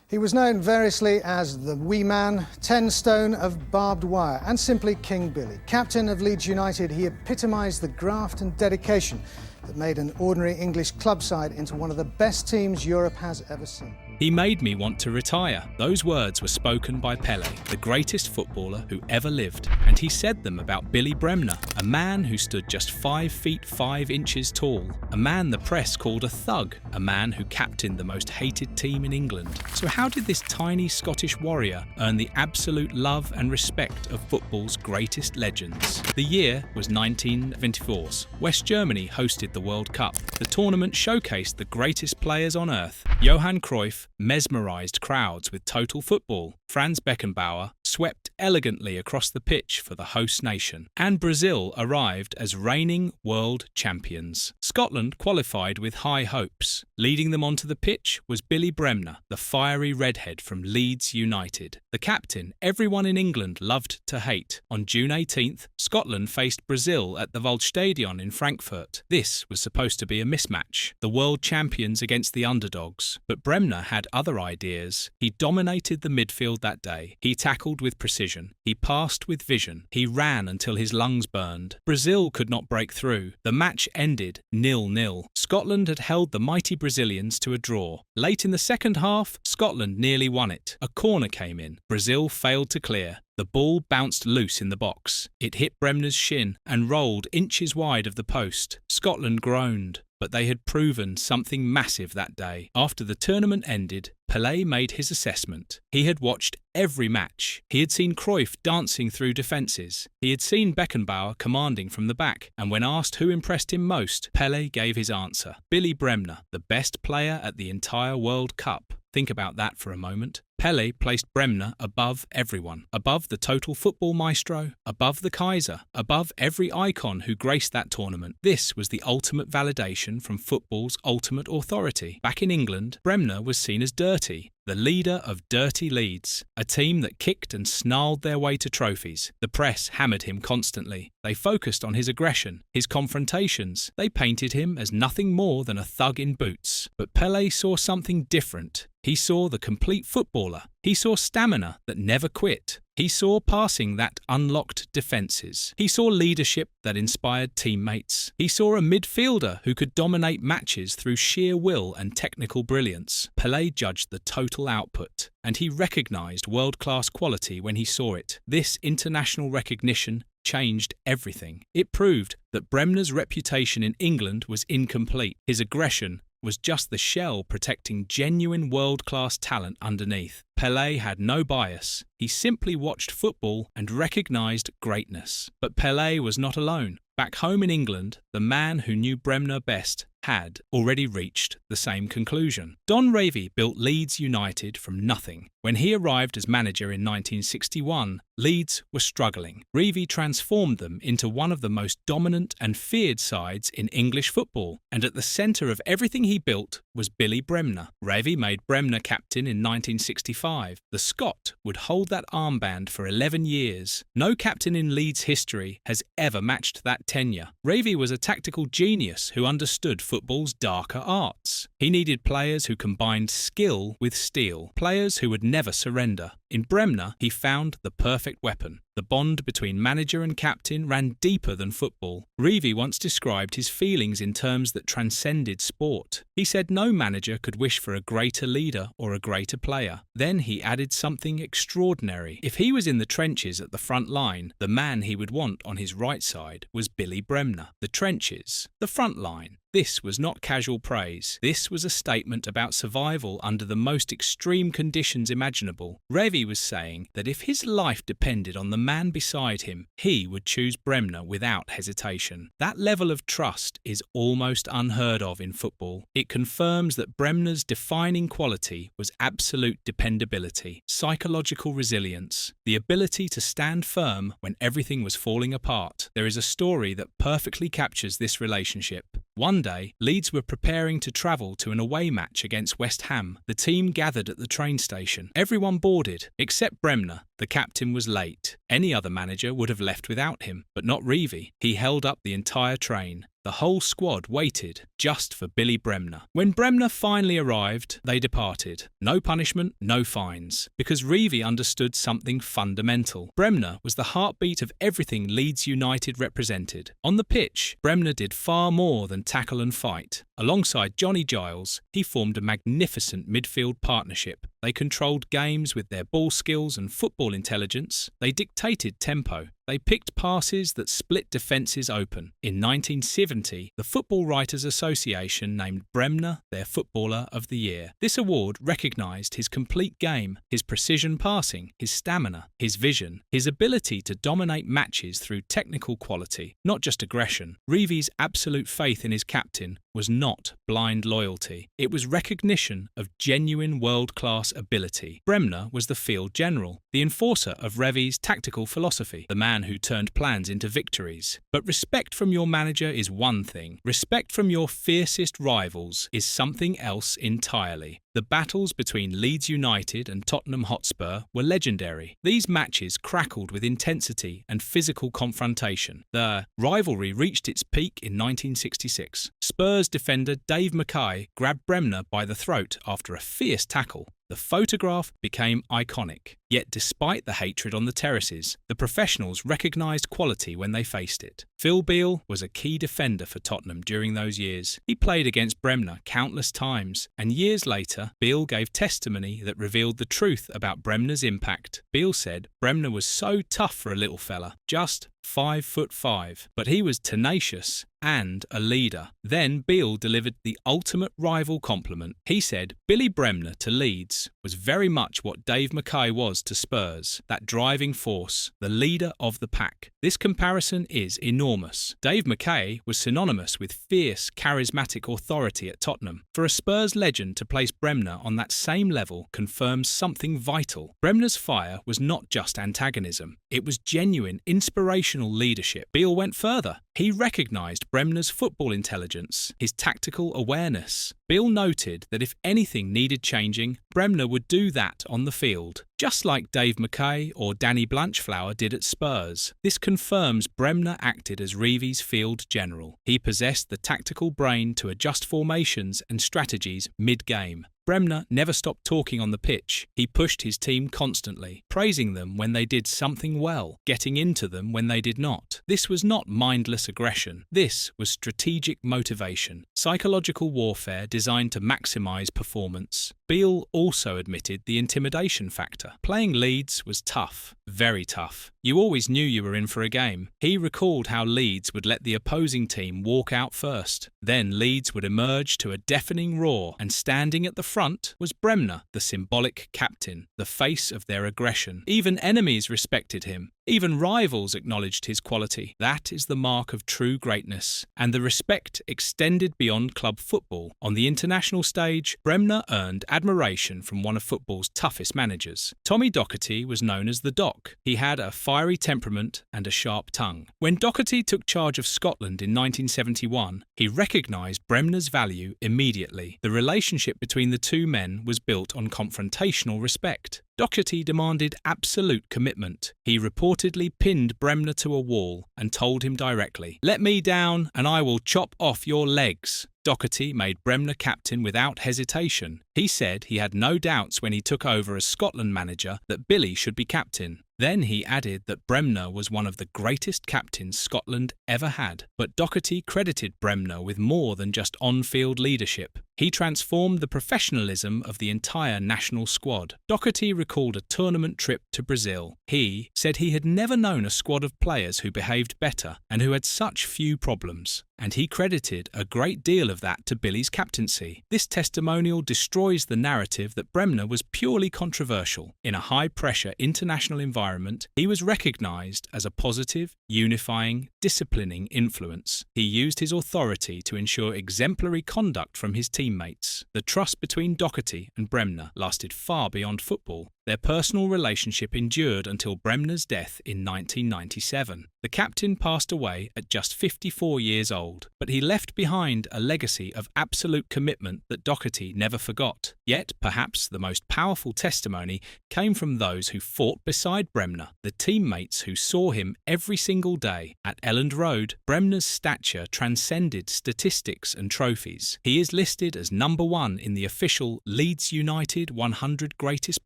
He was known variously as the Wee Man, 10 Stone of Barbed Wire, and simply King Billy. Captain of Leeds United, he epitomised the graft and dedication that made an ordinary English club side into one of the best teams Europe has ever seen. He made me want to retire. Those words were spoken by Pele, the greatest footballer who ever lived. And he said them about Billy Bremner, a man who stood just 5 feet 5 inches tall, a man the press called a thug, a man who captained the most hated team in England. So how did this tiny Scottish warrior earn the absolute love and respect of football's greatest legends? The year was 1974's. West Germany hosted the World Cup. The tournament showcased the greatest players on earth. Johan Cruyff mesmerised crowds with total football. Franz Beckenbauer swept elegantly across the pitch for the host nation. And Brazil arrived as reigning world champions. Scotland qualified with high hopes. Leading them onto the pitch was Billy Bremner, the fiery redhead from Leeds United. The captain everyone in England loved to hate. On June 18th, Scotland faced Brazil at the Waldstadion in Frankfurt. This was supposed to be a mismatch, the world champions against the underdogs. But Bremner had other ideas. He dominated the midfield that day. He tackled with precision. He passed with vision. He ran until his lungs burned. Brazil could not break through. The match ended 0-0. Scotland had held the mighty Brazilians to a draw. Late in the second half, Scotland nearly won it. A corner came in. Brazil failed to clear. The ball bounced loose in the box. It hit Bremner's shin and rolled inches wide of the post. Scotland groaned, but they had proven something massive that day. After the tournament ended, Pelé made his assessment. He had watched every match. He had seen Cruyff dancing through defences. He had seen Beckenbauer commanding from the back. And when asked who impressed him most, Pelé gave his answer. Billy Bremner, the best player at the entire World Cup. Think about that for a moment. Pele placed Bremner above everyone, above the total football maestro, above the Kaiser, above every icon who graced that tournament. This was the ultimate validation from football's ultimate authority. Back in England, Bremner was seen as dirty, the leader of dirty Leeds, a team that kicked and snarled their way to trophies. The press hammered him constantly. They focused on his aggression, his confrontations. They painted him as nothing more than a thug in boots. But Pele saw something different. He saw the complete footballer. He saw stamina that never quit. He saw passing that unlocked defences. He saw leadership that inspired teammates. He saw a midfielder who could dominate matches through sheer will and technical brilliance. Pelé judged the total output, and he recognised world-class quality when he saw it. This international recognition changed everything. It proved that Bremner's reputation in England was incomplete. His aggression was just the shell protecting genuine world-class talent underneath. Pelé had no bias. He simply watched football and recognised greatness. But Pelé was not alone. Back home in England, the man who knew Bremner best had already reached the same conclusion. Don Revie built Leeds United from nothing. When he arrived as manager in 1961, Leeds were struggling. Revie transformed them into one of the most dominant and feared sides in English football, and at the centre of everything he built was Billy Bremner. Revie made Bremner captain in 1965. The Scot would hold that armband for 11 years. No captain in Leeds history has ever matched that tenure. Revie was a tactical genius who understood football's darker arts. He needed players who combined skill with steel, players who would never surrender. In Bremner, he found the perfect weapon. The bond between manager and captain ran deeper than football. Revie once described his feelings in terms that transcended sport. He said no manager could wish for a greater leader or a greater player. Then he added something extraordinary. If he was in the trenches at the front line, the man he would want on his right side was Billy Bremner. The trenches, the front line. This was not casual praise. This was a statement about survival under the most extreme conditions imaginable. Revie was saying that if his life depended on the man beside him, he would choose Bremner without hesitation. That level of trust is almost unheard of in football. It confirms that Bremner's defining quality was absolute dependability, psychological resilience, the ability to stand firm when everything was falling apart. There is a story that perfectly captures this relationship. One day, Leeds were preparing to travel to an away match against West Ham. The team gathered at the train station. Everyone boarded, except Bremner. The captain was late. Any other manager would have left without him, but not Revie. He held up the entire train. The whole squad waited just for Billy Bremner. When Bremner finally arrived, they departed. No punishment, no fines. Because Revie understood something fundamental. Bremner was the heartbeat of everything Leeds United represented. On the pitch, Bremner did far more than tackle and fight. Alongside Johnny Giles, he formed a magnificent midfield partnership. They controlled games with their ball skills and football intelligence. They dictated tempo. They picked passes that split defences open. In 1970, the Football Writers Association named Bremner their Footballer of the Year. This award recognised his complete game, his precision passing, his stamina, his vision, his ability to dominate matches through technical quality, not just aggression. Revie's absolute faith in his captain was not blind loyalty. It was recognition of genuine world-class ability. Bremner was the field general, the enforcer of Revie's tactical philosophy, the man who turned plans into victories. But respect from your manager is one thing. Respect from your fiercest rivals is something else entirely. The battles between Leeds United and Tottenham Hotspur were legendary. These matches crackled with intensity and physical confrontation. The rivalry reached its peak in 1966. Spurs defender Dave Mackay grabbed Bremner by the throat after a fierce tackle. The photograph became iconic. Yet despite the hatred on the terraces, the professionals recognised quality when they faced it. Phil Beale was a key defender for Tottenham during those years. He played against Bremner countless times, and years later, Beale gave testimony that revealed the truth about Bremner's impact. Beale said Bremner was so tough for a little fella, just 5'5", but he was tenacious and a leader. Then Beale delivered the ultimate rival compliment. He said Billy Bremner to Leeds was very much what Dave Mackay was to Spurs, that driving force, the leader of the pack. This comparison is enormous. Dave Mackay was synonymous with fierce, charismatic authority at Tottenham. For a Spurs legend to place Bremner on that same level confirms something vital. Bremner's fire was not just antagonism. It was genuine, inspirational leadership. Beale went further. He recognised Bremner's football intelligence, his tactical awareness. Beale noted that if anything needed changing, Bremner would do that on the field, just like Dave Mackay or Danny Blanchflower did at Spurs. This confirms Bremner acted as Revie's field general. He possessed the tactical brain to adjust formations and strategies mid-game. Bremner never stopped talking on the pitch. He pushed his team constantly, praising them when they did something well, getting into them when they did not. This was not mindless aggression. This was strategic motivation, psychological warfare designed to maximise performance. Beale also admitted the intimidation factor. Playing Leeds was tough, very tough. You always knew you were in for a game. He recalled how Leeds would let the opposing team walk out first. Then Leeds would emerge to a deafening roar, and standing at the front was Bremner, the symbolic captain, the face of their aggression. Even enemies respected him. Even rivals acknowledged his quality. That is the mark of true greatness, and the respect extended beyond club football. On the international stage, Bremner earned admiration from one of football's toughest managers. Tommy Docherty was known as the Doc. He had a fiery temperament and a sharp tongue. When Docherty took charge of Scotland in 1971, he recognised Bremner's value immediately. The relationship between the two men was built on confrontational respect. Docherty demanded absolute commitment. He reportedly pinned Bremner to a wall and told him directly, "Let me down and I will chop off your legs." Docherty made Bremner captain without hesitation. He said he had no doubts when he took over as Scotland manager that Billy should be captain. Then he added that Bremner was one of the greatest captains Scotland ever had. But Docherty credited Bremner with more than just on-field leadership. He transformed the professionalism of the entire national squad. Docherty recalled a tournament trip to Brazil. He said he had never known a squad of players who behaved better and who had such few problems. And he credited a great deal of that to Billy's captaincy. This testimonial destroys the narrative that Bremner was purely controversial. In a high-pressure international environment, he was recognised as a positive, unifying, disciplining influence. He used his authority to ensure exemplary conduct from his teammates. The trust between Docherty and Bremner lasted far beyond football. Their personal relationship endured until Bremner's death in 1997. The captain passed away at just 54 years old, but he left behind a legacy of absolute commitment that Doherty never forgot. Yet, perhaps the most powerful testimony came from those who fought beside Bremner, the teammates who saw him every single day. At Elland Road, Bremner's stature transcended statistics and trophies. He is listed as number 1 in the official Leeds United 100 greatest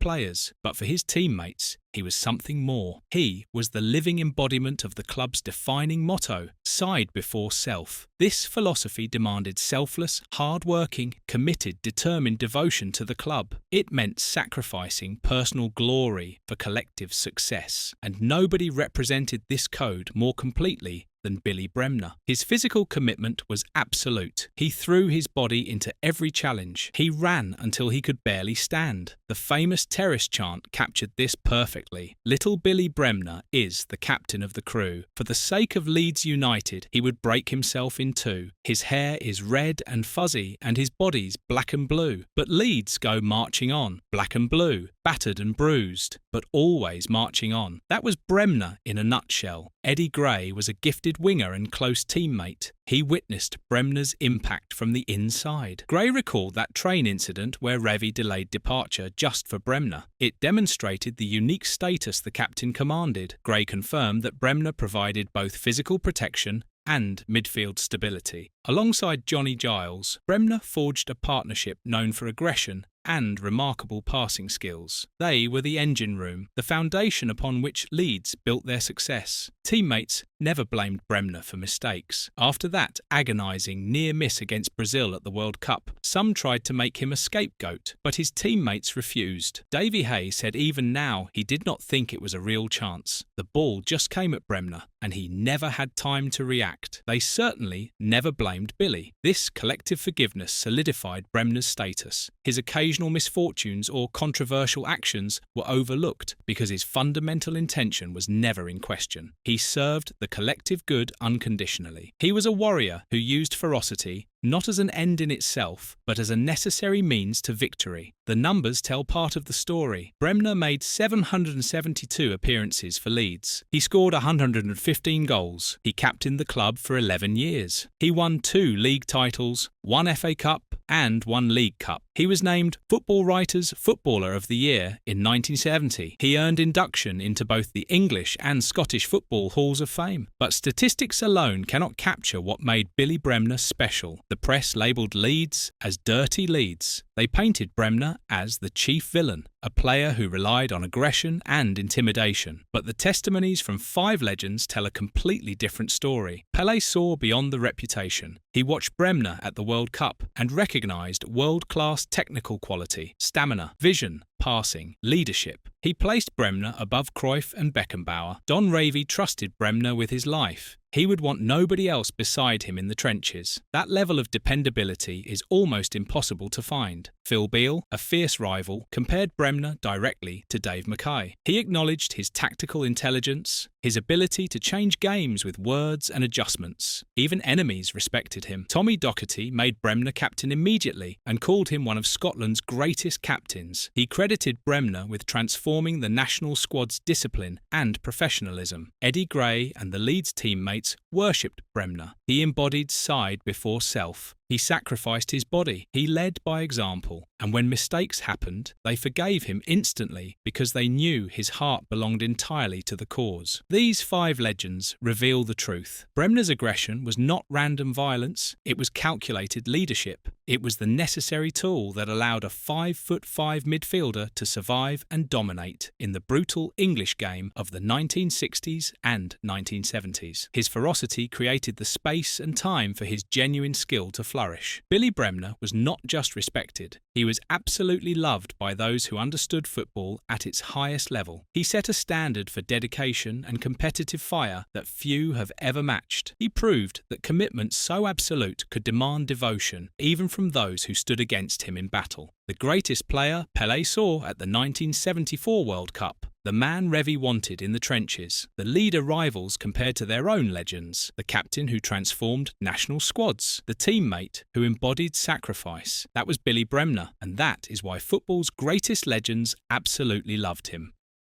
players, but for his teammates, he was something more. He was the living embodiment of the club's defining motto, side before self. This philosophy demanded selfless, hard-working, committed, determined devotion to the club. It meant sacrificing personal glory for collective success, and nobody represented this code more completely than Billy Bremner. His physical commitment was absolute. He threw his body into every challenge. He ran until he could barely stand. The famous terrace chant captured this perfectly. Little Billy Bremner is the captain of the crew. For the sake of Leeds United, he would break himself in two. His hair is red and fuzzy and his body's black and blue. But Leeds go marching on, black and blue, battered and bruised, but always marching on. That was Bremner in a nutshell. Eddie Gray was a gifted winger and close teammate. He witnessed Bremner's impact from the inside. Gray recalled that train incident where Revie delayed departure just for Bremner. It demonstrated the unique status the captain commanded. Gray confirmed that Bremner provided both physical protection and midfield stability. Alongside Johnny Giles, Bremner forged a partnership known for aggression and remarkable passing skills. They were the engine room, the foundation upon which Leeds built their success. Teammates never blamed Bremner for mistakes. After that agonising near miss against Brazil at the World Cup, some tried to make him a scapegoat, but his teammates refused. Davy Hay said even now he did not think it was a real chance. The ball just came at Bremner, and he never had time to react. They certainly never blamed Billy. This collective forgiveness solidified Bremner's status. His occasional misfortunes or controversial actions were overlooked because his fundamental intention was never in question. He served the collective good unconditionally. He was a warrior who used ferocity not as an end in itself, but as a necessary means to victory. The numbers tell part of the story. Bremner made 772 appearances for Leeds. He scored 115 goals. He captained the club for 11 years. He won 2 league titles, 1 FA Cup, and 1 League Cup. He was named Football Writers' Footballer of the Year in 1970. He earned induction into both the English and Scottish Football Halls of Fame. But statistics alone cannot capture what made Billy Bremner special. The press labelled Leeds as Dirty Leeds. They painted Bremner as the chief villain, a player who relied on aggression and intimidation. But the testimonies from 5 legends tell a completely different story. Pele saw beyond the reputation. He watched Bremner at the World Cup and recognised world-class technical quality, stamina, vision, passing, leadership. He placed Bremner above Cruyff and Beckenbauer. Don Revie trusted Bremner with his life. He would want nobody else beside him in the trenches. That level of dependability is almost impossible to find. Phil Beale, a fierce rival, compared Bremner directly to Dave Mackay. He acknowledged his tactical intelligence, his ability to change games with words and adjustments. Even enemies respected him. Tommy Doherty made Bremner captain immediately and called him one of Scotland's greatest captains. He credited Bremner with transforming the national squad's discipline and professionalism. Eddie Gray and the Leeds teammates worshipped Bremner. He embodied side before self. He sacrificed his body. He led by example. And when mistakes happened, they forgave him instantly because they knew his heart belonged entirely to the cause. These 5 legends reveal the truth. Bremner's aggression was not random violence. It was calculated leadership. It was the necessary tool that allowed a 5'5" midfielder to survive and dominate in the brutal English game of the 1960s and 1970s. His ferocity created the space and time for his genuine skill to flourish. Billy Bremner was not just respected. He was absolutely loved by those who understood football at its highest level. He set a standard for dedication and competitive fire that few have ever matched. He proved that commitment so absolute could demand devotion, even from those who stood against him in battle. The greatest player Pele saw at the 1974 World Cup. The man Revie wanted in the trenches, the leader rivals compared to their own legends, the captain who transformed national squads, the teammate who embodied sacrifice. That was Billy Bremner, and that is why football's greatest legends absolutely loved him.